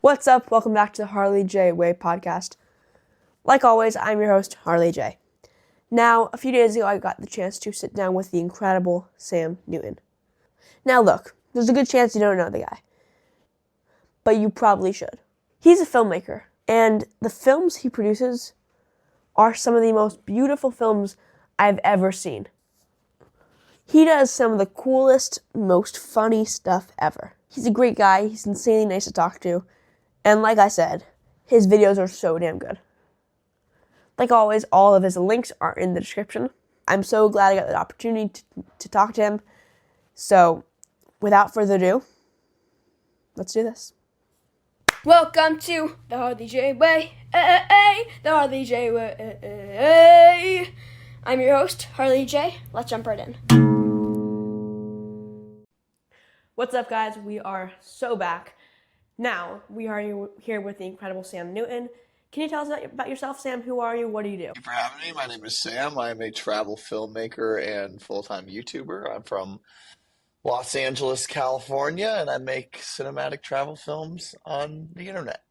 What's up? Welcome back to the Harley J Way podcast. Like always, I'm your host, Harley J. Now, a few days ago, I got the chance to sit down with the incredible Sam Newton. Now, look, there's a good chance you don't know the guy, but you probably should. He's a filmmaker, and the films he produces are some of the most beautiful films I've ever seen. He does some of the coolest, most funny stuff ever. He's a great guy. He's insanely nice to talk to. And like I said, his videos are so damn good. Like always, all of his links are in the description. I'm so glad I got the opportunity to talk to him. So, without further ado, let's do this. Welcome to the Harley J Way, the Harley J Way. I'm your host, Harley J. Let's jump right in. What's up, guys? We are so back. Now, we are here with the incredible Sam Newton. Can you tell us about yourself, Sam? Who are you? What do you do? Thank you for having me. My name is Sam. I'm a travel filmmaker and full-time YouTuber. I'm from Los Angeles, California, and I make cinematic travel films on the internet.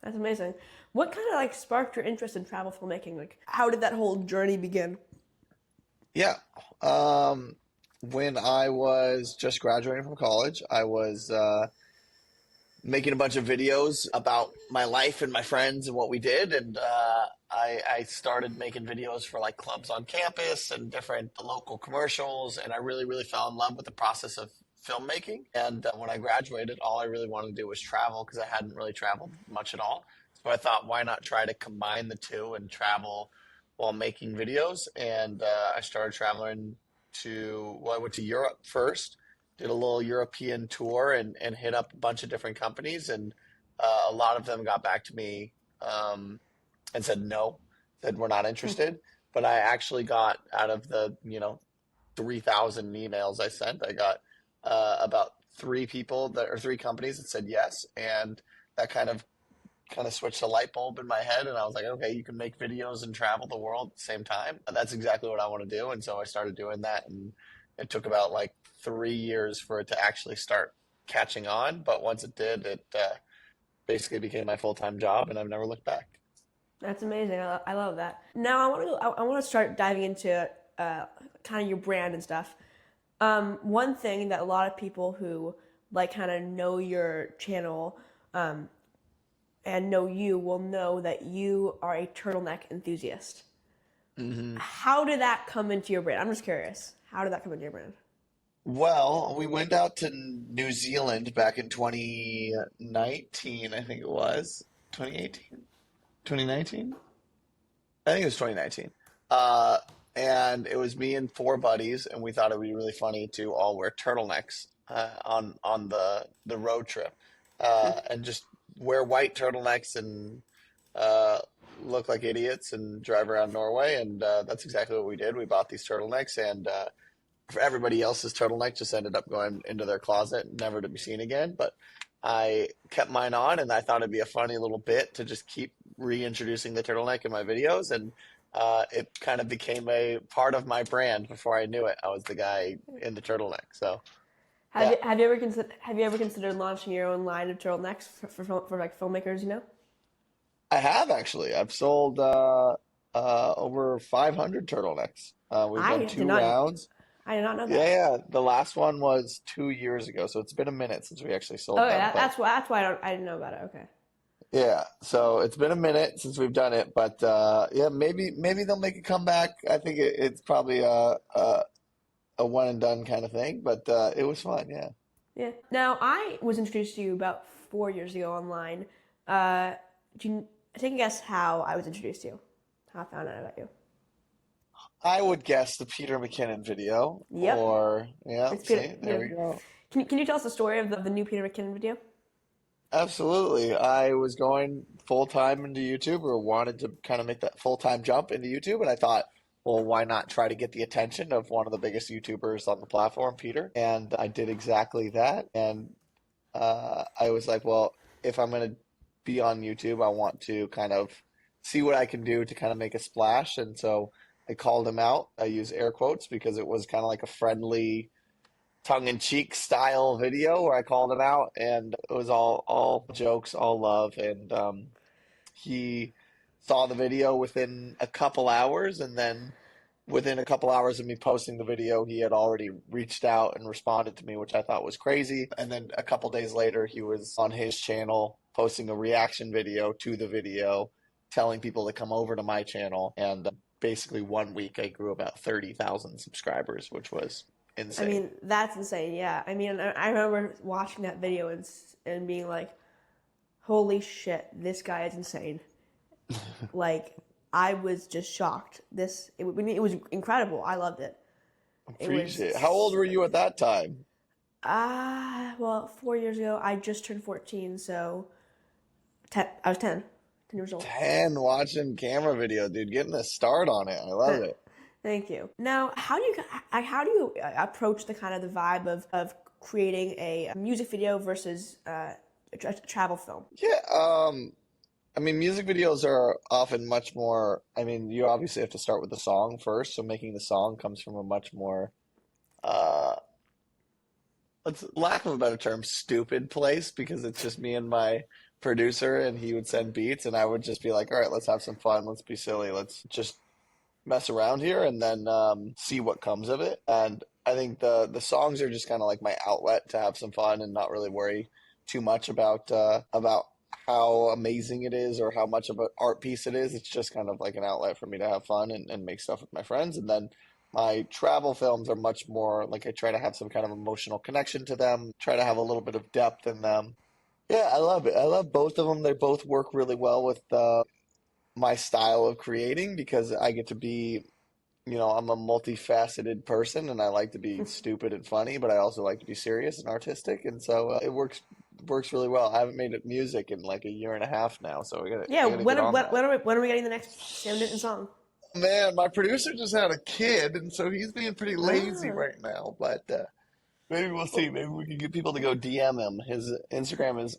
That's amazing. What kind of sparked your interest in travel filmmaking? How did that whole journey begin? Yeah. When I was just graduating from college, I was making a bunch of videos about my life and my friends and what we did. And I started making videos for like clubs on campus and different local commercials. And I really fell in love with the process of filmmaking. And when I graduated, all I really wanted to do was travel because I hadn't really traveled much at all. So I thought, why not try to combine the two and travel while making videos? And I started traveling I went to Europe first, did a little European tour and hit up a bunch of different companies, and a lot of them got back to me and said no, said we're not interested. But I actually got out of the 3,000 emails I sent, I got about three companies that said yes, and that kind of switched a light bulb in my head, and I was like, okay, you can make videos and travel the world at the same time. That's exactly what I want to do, and so I started doing that, and it took about like 3 years for it to actually start catching on. But once it did, it basically became my full-time job, and I've never looked back. That's amazing. I love that. Now I want to start diving into kind of your brand and stuff. One thing that a lot of people who kind of know your channel and know you will know that you are a turtleneck enthusiast. hmm How did that come into your brand? I'm just curious. How did that come into your brand? Well, we went out to New Zealand back in 2019, I think it was. 2018? 2019? I think it was 2019. Uh, and it was me and four buddies, and we thought it would be really funny to all wear turtlenecks on the road trip, and just wear white turtlenecks and uh, look like idiots and drive around Norway. And that's exactly what we did. We bought these turtlenecks, and for everybody else's turtleneck just ended up going into their closet, never to be seen again. But I kept mine on, and I thought it'd be a funny little bit to just keep reintroducing the turtleneck in my videos, and it kind of became a part of my brand. Before I knew it, I was the guy in the turtleneck. So Have yeah, you have you ever considered launching your own line of turtlenecks for filmmakers? You know. I have actually. I've sold over 500 turtlenecks. We've done I did two not. rounds. I did not know Yeah, that. yeah. The last one was 2 years ago, so it's been a minute since we actually sold Okay, them. But that's why I didn't know about it. Okay. yeah, so it's been a minute since we've done it, but yeah, maybe they'll make a comeback. I think it's probably a one and done kind of thing, but it was fun. Yeah. Yeah. Now I was introduced to you about 4 years ago online. Uh, do you take a guess how I was introduced to you? How I found out about you? I would guess the Peter McKinnon video, Yep. or yeah, It's Peter. see, there Yeah. we go. Can you tell us the story of the new Peter McKinnon video? Absolutely. I was going full time into YouTube, or wanted to kind of make that full time jump into YouTube, and I thought, well, why not try to get the attention of one of the biggest YouTubers on the platform, Peter? And I did exactly that. And I was like, well, if I'm going to be on YouTube, I want to kind of see what I can do to kind of make a splash. And so I called him out. I use air quotes because it was kind of like a friendly tongue-in-cheek style video where I called him out, and it was all jokes, all love, and he saw the video within a couple hours, and then within a couple hours of me posting the video, he had already reached out and responded to me, which I thought was crazy. And then a couple days later, he was on his channel posting a reaction video to the video, telling people to come over to my channel. And basically, 1 week, I grew about 30,000 subscribers, which was insane. I mean, that's insane. Yeah. I mean, I remember watching that video and being like, holy shit, this guy is insane. Like, I was just shocked. It was incredible. I loved it. Appreciate it. How old were you at that time? Well, 4 years ago, I just turned 14, so I was 10 years old. 10, watching camera video, dude, getting a start on it. I love it. Thank you. Now, how do you approach the kind of the vibe of creating a music video versus a travel film? Yeah, I mean, music videos are often much more, I mean, you obviously have to start with the song first, so making the song comes from a much more, uh, let's lack of a better term, stupid place, because it's just me and my producer, and he would send beats, and I would just be like, all right, let's have some fun, let's be silly, let's just mess around here, and then see what comes of it. And I think the songs are just kind of like my outlet to have some fun and not really worry too much about how amazing it is or how much of an art piece it is. It's just kind of like an outlet for me to have fun and make stuff with my friends. And then my travel films are much more like I try to have some kind of emotional connection to them, try to have a little bit of depth in them. Yeah, I love it. I love both of them. They both work really well with my style of creating because I get to be, I'm a multifaceted person and I like to be stupid and funny, but I also like to be serious and artistic. And so it works really well. I haven't made it music in like a year and a half now, so I gotta When get on that. when are we getting the next Sam Newton song? Man, my producer just had a kid, and so he's being pretty lazy Ah. right now. But maybe we'll see. Maybe we can get people to go DM him. His Instagram is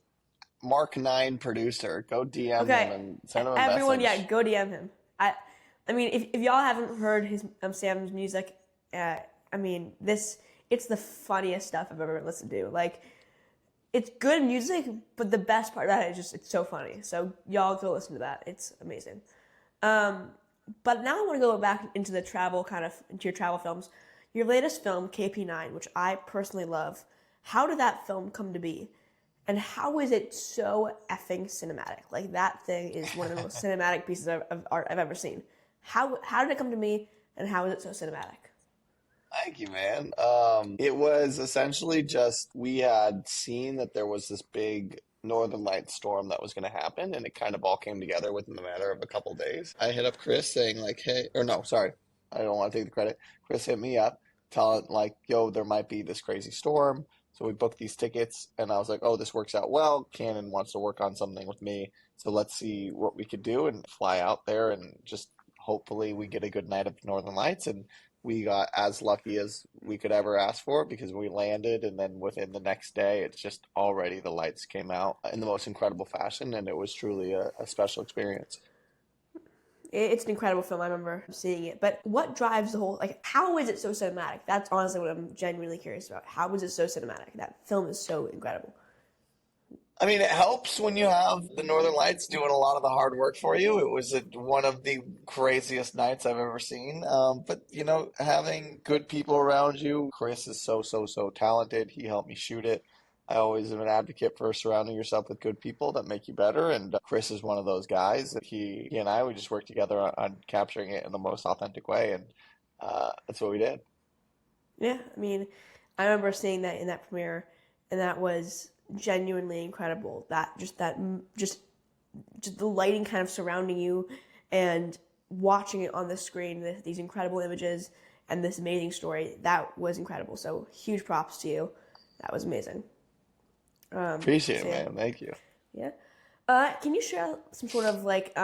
Mark9Producer. Go DM him Okay, and send him a everyone, message. yeah, go DM him. I mean, if y'all haven't heard his Sam's music, I mean, it's the funniest stuff I've ever listened to. Like, it's good music, but the best part about it is just it's so funny. So y'all go listen to that. It's amazing. But now I want to go back into into your travel films. Your latest film, KP9, which I personally love. How did that film come to be? And how is it so effing cinematic? Like, that thing is one of the most cinematic pieces of art I've ever seen. How did it come to me, and how is it so cinematic? Thank you, man. It was essentially just we had seen that there was this big Northern Light storm that was going to happen, and it kind of all came together within the matter of a couple days. I hit up Chris saying like, "Hey," or no, sorry, I don't want to take the credit. Chris hit me up, telling like, "Yo, there might be this crazy storm." So we booked these tickets, and I was like, "Oh, this works out well. Canon wants to work on something with me, so let's see what we could do and fly out there and just hopefully we get a good night of Northern Lights." And we got as lucky as we could ever ask for because we landed, and then within the next day, it's just already the lights came out in the most incredible fashion, and it was truly a special experience. It's an incredible film. I remember seeing it. But what drives the whole, like, how is it so cinematic? That's honestly what I'm genuinely curious about. How is it so cinematic? That film is so incredible. I mean, it helps when you have the Northern Lights doing a lot of the hard work for you. It was one of the craziest nights I've ever seen. But, having good people around you, Chris is so talented. He helped me shoot it. I always am an advocate for surrounding yourself with good people that make you better. And Chris is one of those guys. He and I, we just worked together on capturing it in the most authentic way. And that's what we did. Yeah, I mean, I remember seeing that in that premiere, and that was genuinely incredible. Just the lighting kind of surrounding you, and watching it on the screen, these incredible images and this amazing story. That was incredible. So huge props to you. That was amazing. Appreciate so it, yeah. man. Thank you. Yeah. Can you share some sort of like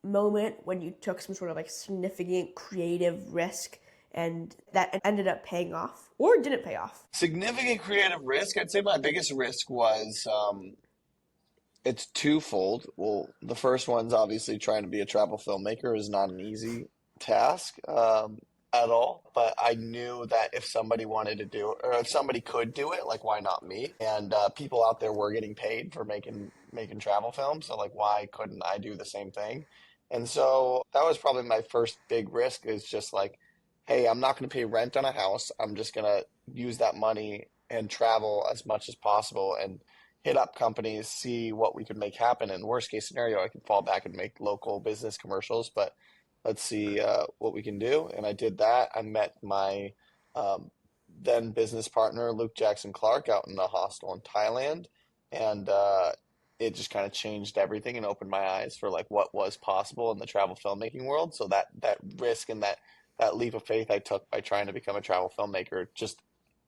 moment when you took some sort of like significant creative risk and that ended up paying off or didn't pay off? Significant creative risk. I'd say my biggest risk was it's twofold. Well, the first one's obviously trying to be a travel filmmaker is not an easy task. at all, but I knew that if somebody wanted to do it, or if somebody could do it, like why not me? And people out there were getting paid for making travel films, so like why couldn't I do the same thing? And so that was probably my first big risk is just like, hey, I'm not going to pay rent on a house. I'm just going to use that money and travel as much as possible and hit up companies, see what we could make happen. And worst case scenario, I could fall back and make local business commercials, but let's see what we can do. And I did that. I met my um, then business partner, Luke Jackson Clark, out in the hostel in Thailand. And it just kind of changed everything and opened my eyes for like what was possible in the travel filmmaking world. So that risk and that leap of faith I took by trying to become a travel filmmaker just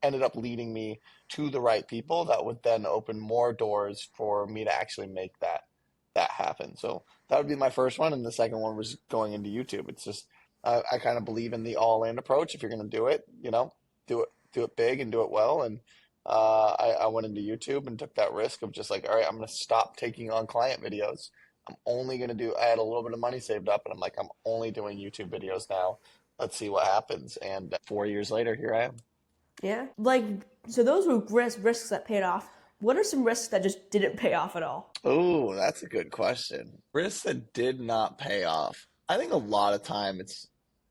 ended up leading me to the right people that would then open more doors for me to actually make that happen. So that would be my first one, and the second one was going into YouTube. It's just I kind of believe in the all-in approach. If you're going to do it, do it big and do it well. And I went into YouTube and took that risk of just like, all right, I'm going to stop taking on client videos. I'm only going to do. I had a little bit of money saved up, and I'm like, I'm only doing YouTube videos now. Let's see what happens. And 4 years later, here I am. Yeah. Like, so those were risks that paid off. What are some risks that just didn't pay off at all? Oh, that's a good question. Risks that did not pay off. I think a lot of time it's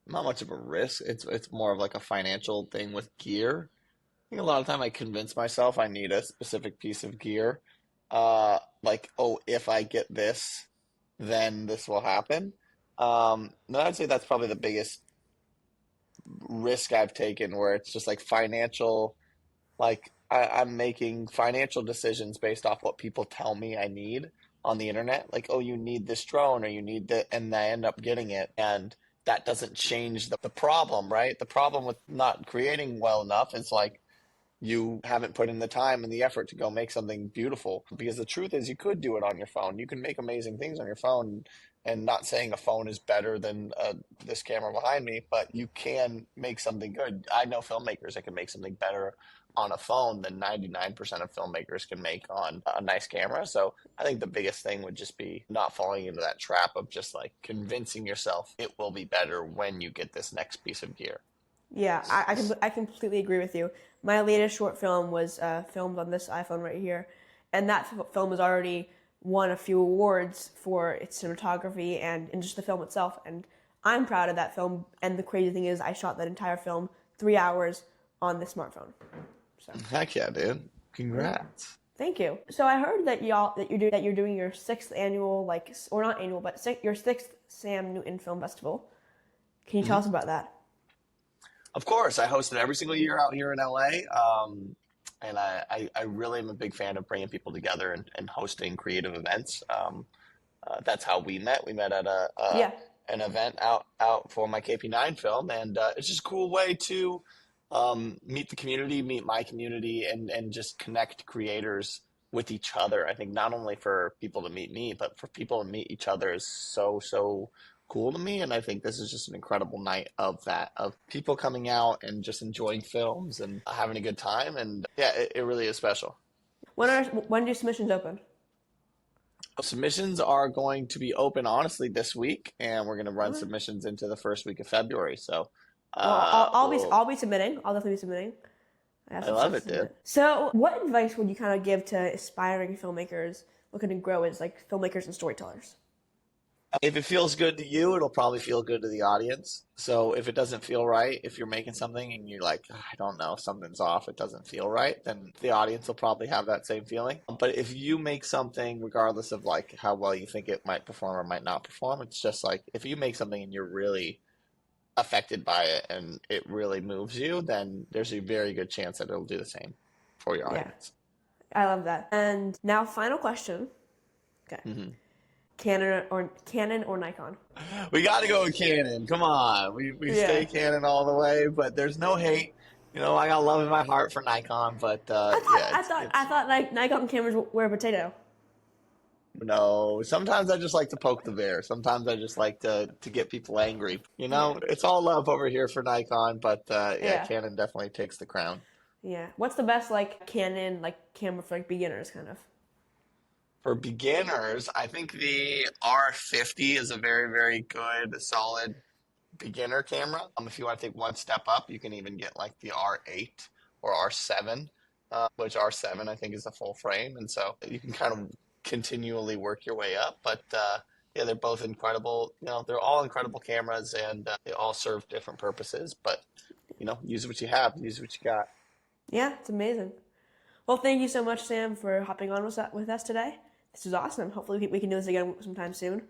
not much of a risk. It's more of like a financial thing with gear. I think a lot of time I convince myself I need a specific piece of gear. Like, oh, if I get this, then this will happen. And I'd say that's probably the biggest risk I've taken where it's just like financial, like I'm making financial decisions based off what people tell me I need on the internet. Like, oh, you need this drone or you need that, and I end up getting it. And that doesn't change the problem, right? The problem with not creating well enough is like you haven't put in the time and the effort to go make something beautiful. Because the truth is, you could do it on your phone. You can make amazing things on your phone. And not saying a phone is better than this camera behind me, but you can make something good. I know filmmakers that can make something better on a phone than 99% of filmmakers can make on a nice camera. So I think the biggest thing would just be not falling into that trap of just like convincing yourself it will be better when you get this next piece of gear. Yeah, I completely agree with you. My latest short film was filmed on this iPhone right here, and that film has already won a few awards for its cinematography and just the film itself. And I'm proud of that film. And the crazy thing is, I shot that entire film 3 hours on this smartphone. So Heck yeah, dude. Congrats. thank you. So I heard that you're doing your sixth annual, like, or not annual, but your sixth Sam Newton Film Festival. Can you tell us about that? Of course, I host it every single year out here in LA. And I really am a big fan of bringing people together and hosting creative events. That's how we met. We met at Yeah. an event out for my KP9 film, and it's just a cool way to meet the community, meet my community, and just connect creators with each other. I think not only for people to meet me, but for people to meet each other is so cool to me. And I think this is just an incredible night of that, of people coming out and just enjoying films and having a good time. And yeah, it really is special. When do submissions open? Submissions are going to be open honestly this week, and we're going to run Okay. submissions into the first week of February. So Well, we'll, I'll be submitting. I'll definitely be submitting. I have I some love stuff it, to dude. submit. So, what advice would you kind of give to aspiring filmmakers looking to grow as like filmmakers and storytellers? If it feels good to you, it'll probably feel good to the audience. So if it doesn't feel right, if you're making something and you're like, I don't know, something's off, it doesn't feel right, then the audience will probably have that same feeling. But if you make something, regardless of like how well you think it might perform or might not perform, it's just like if you make something and you're really affected by it and it really moves you, then there's a very good chance that it'll do the same for your Yeah, audience. I love that. And now, final question. Okay, Canon or Nikon? We got to go with Canon. Come on. We stay Yeah, Canon all the way, but there's no hate. I got love in my heart for Nikon, but yeah, I it's thought like Nikon cameras were a potato. no. Sometimes I just like to poke the bear. Sometimes I just like to get people angry. Yeah, It's all love over here for Nikon, but yeah, yeah, Canon definitely takes the crown. yeah. What's the best like Canon like camera for like beginners kind of? For beginners, I think the R50 is a very, very good, solid beginner camera. If you want to take one step up, you can even get like the R8 or R7, which R7 I think is a full frame, and so you can kind of continually work your way up. But yeah, they're both incredible. They're all incredible cameras, and they all serve different purposes. But use what you have, use what you got. Yeah, it's amazing. Well, thank you so much, Sam, for hopping on with us today. This was awesome. Hopefully, we can do this again sometime soon.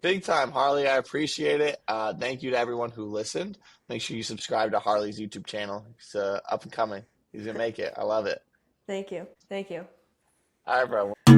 Big time, Harley. I appreciate it. Thank you to everyone who listened. Make sure you subscribe to Harley's YouTube channel. He's up and coming. He's gonna make it. I love it. Thank you. Thank you. All right, bro.